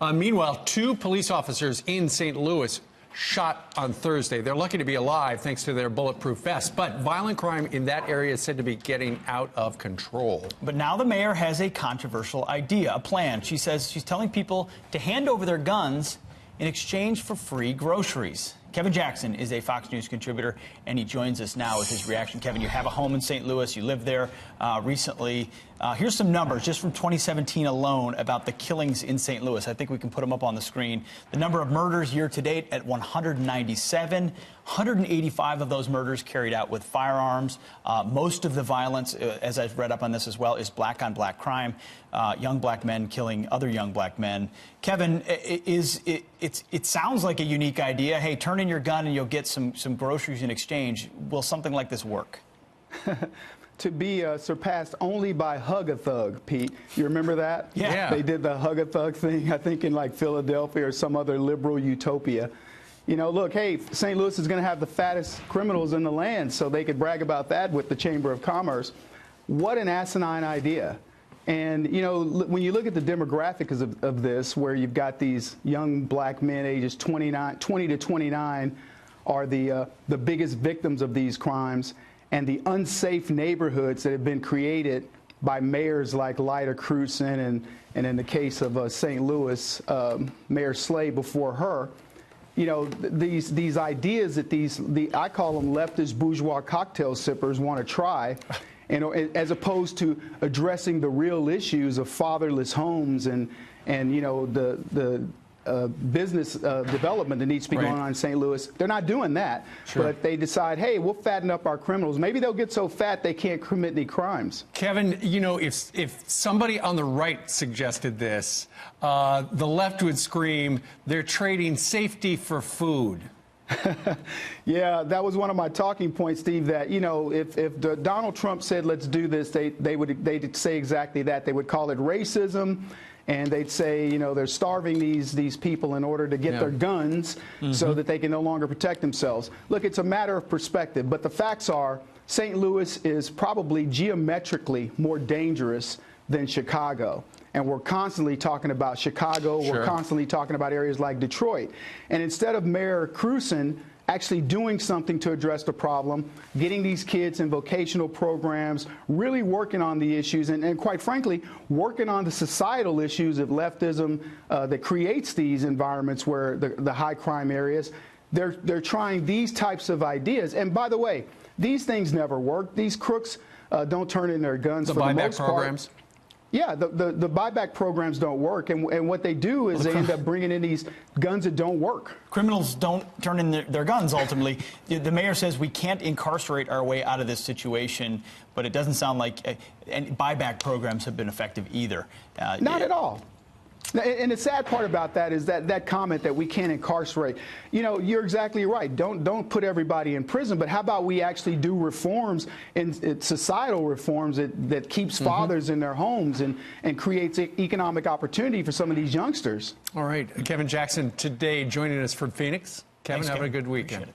Meanwhile, 2 police officers in St. Louis shot on Thursday. They're lucky to be alive thanks to their bulletproof vests, but violent crime in that area is said to be getting out of control. But now the mayor has a controversial idea, a plan. She says she's telling people to hand over their guns in exchange for free groceries. Kevin Jackson is a Fox News contributor, and he joins us now with his reaction. Kevin, you have a home in St. Louis. You lived there recently. Here's some numbers just from 2017 alone about the killings in St. Louis. I think we can put them up on the screen. The number of murders year to date at 197. 185 of those murders carried out with firearms. Most of the violence, as I've read up on this as well, is black-on-black crime. Young black men killing other young black men. Kevin, it sounds like a unique idea. Hey, turn in your gun and you'll get some groceries in exchange. Will something like this work? To be surpassed only by Hug-a-Thug, Pete. You remember that? Yeah. They did the Hug-a-Thug thing, I think, in like Philadelphia or some other liberal utopia. You know, look, hey, St. Louis is going to have the fattest criminals in the land, so they could brag about that with the Chamber of Commerce. What an asinine idea. And, you know, when you look at the demographics of this, where you've got these young black men ages 20 to 29 are the biggest victims of these crimes, and the unsafe neighborhoods that have been created by mayors like Lyda Krewson and in the case of St. Louis, Mayor Slay before her, you know, these ideas that I call them leftist bourgeois cocktail sippers want to try, and as opposed to addressing the real issues of fatherless homes and you know the business development that needs to be going on in St. Louis. They're not doing that, but they decide, hey, we'll fatten up our criminals. Maybe they'll get so fat they can't commit any crimes. Kevin, you know, if somebody on the right suggested this, the left would scream, they're trading safety for food. Yeah, that was one of my talking points, Steve, that, you know, if Donald Trump said, let's do this, they'd say exactly that. They would call it racism. And they'd say, you know, they're starving these people in order to get their guns so that they can no longer protect themselves. Look, it's a matter of perspective, but the facts are St. Louis is probably geometrically more dangerous than Chicago. And we're constantly talking about Chicago. We're constantly talking about areas like Detroit. And instead of Mayor Krewson actually doing something to address the problem, getting these kids in vocational programs, really working on the issues, and quite frankly, working on the societal issues of leftism that creates these environments where the high crime areas, they're trying these types of ideas. And by the way, these things never work. These crooks don't turn in their guns for the most part. Programs? Yeah, the buyback programs don't work, and what they do is they end up bringing in these guns that don't work. Criminals don't turn in their guns, ultimately. The mayor says we can't incarcerate our way out of this situation, but it doesn't sound like and buyback programs have been effective either. Not at all. And the sad part about that is that comment that we can't incarcerate. You know, you're exactly right. Don't put everybody in prison, but how about we actually do reforms and societal reforms that keeps fathers in their homes and creates economic opportunity for some of these youngsters. All right. Kevin Jackson today joining us from Phoenix. Kevin, Thanks, have Kevin. a good weekend.